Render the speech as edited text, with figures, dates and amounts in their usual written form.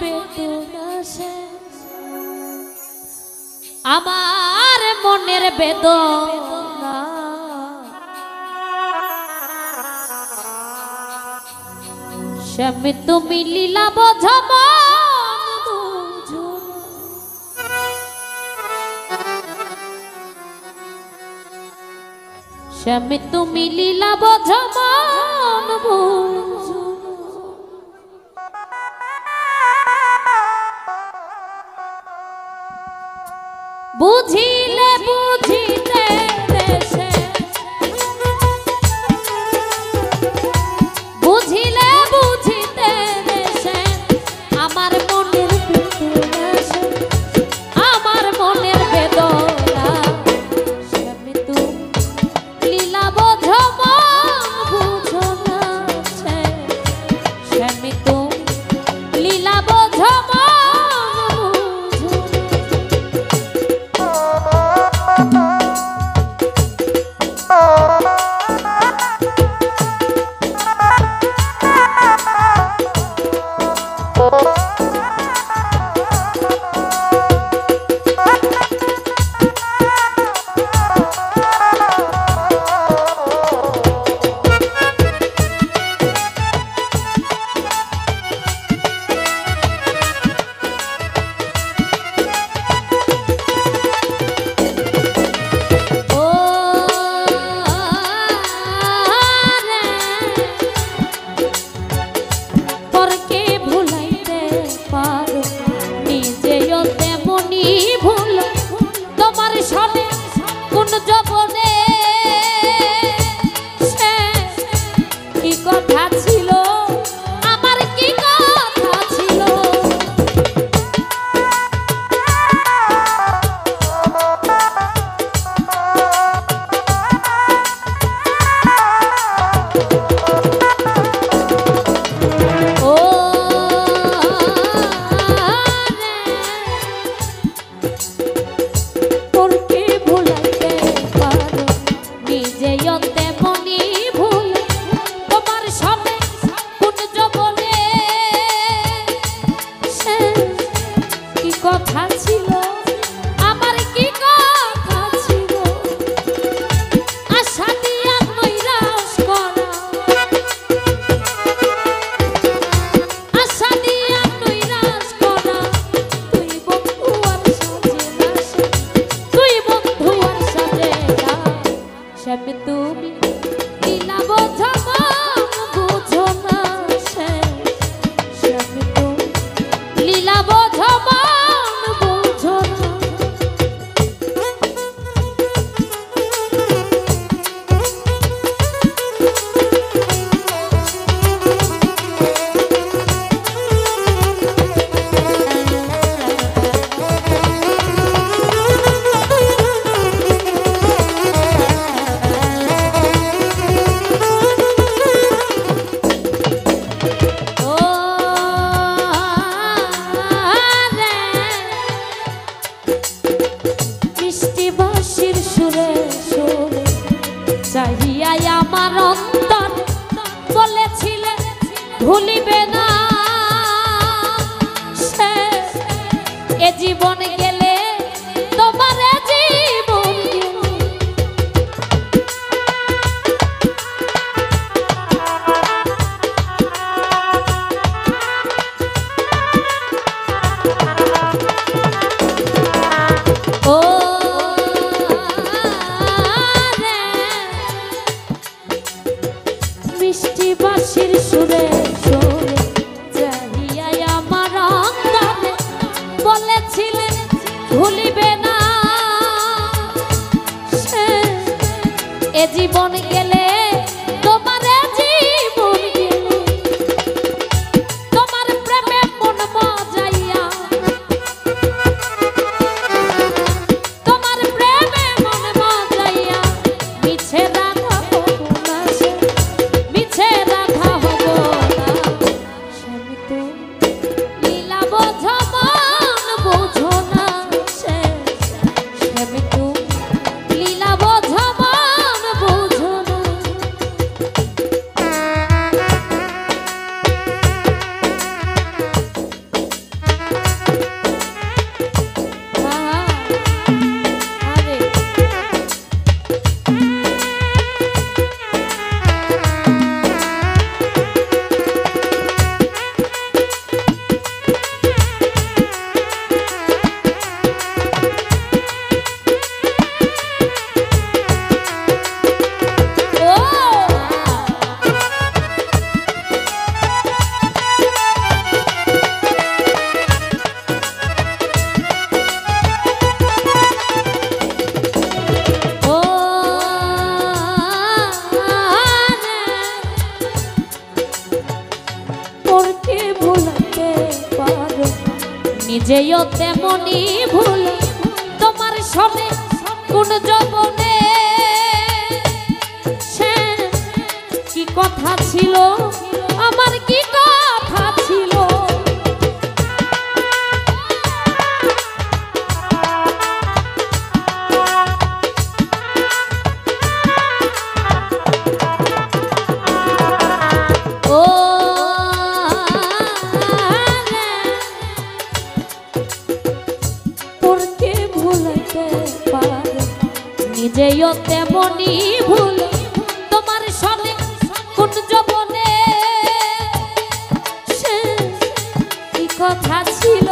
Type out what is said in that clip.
বেদনা শেষ, আমার মনের বেদনা স্বামী তুমি লীলা বোঝো মন বুঝো না। স্বামী তুমি লীলা বোঝো মন বুঝো না। বুঝিলে বুঝিতে দেশে, বুঝিলে বুঝিতে দেশে আমার মনের বেদনা, আমার মনের বেদনা স্বামী তুমি লীলা বোঝো মন বুঝো না। স্বামী তুমি লীলা বোঝো মন ভুলিবে না সে এ জীবন গেলে তোমার জীবন ও মিষ্টি বাঁশির সুরে সুরে চাহিয়া আমার অন্তরে বলেছিলে ভুলিবে না সে এ জীবন গেলে তোমার জীবন গেলে তোমার প্রেমে মন মজাইয়া তোমার প্রেমে মন মজাইয়া মিছে রাধা হবো না সে মিছে রাধা হবো না স্বামী তো লীলা বোঝো মন বোঝো না সে স্বামী তো লীলা বোঝো মন বোঝো না নিজেও তেমনি ভুল তোমার সনে কোন যবনে সে কি কথা ছিল আমার কি কথা ছিল নিজেও তেমনি ভুল তোমার সনে কোন যবনে সে কি কথা ছিল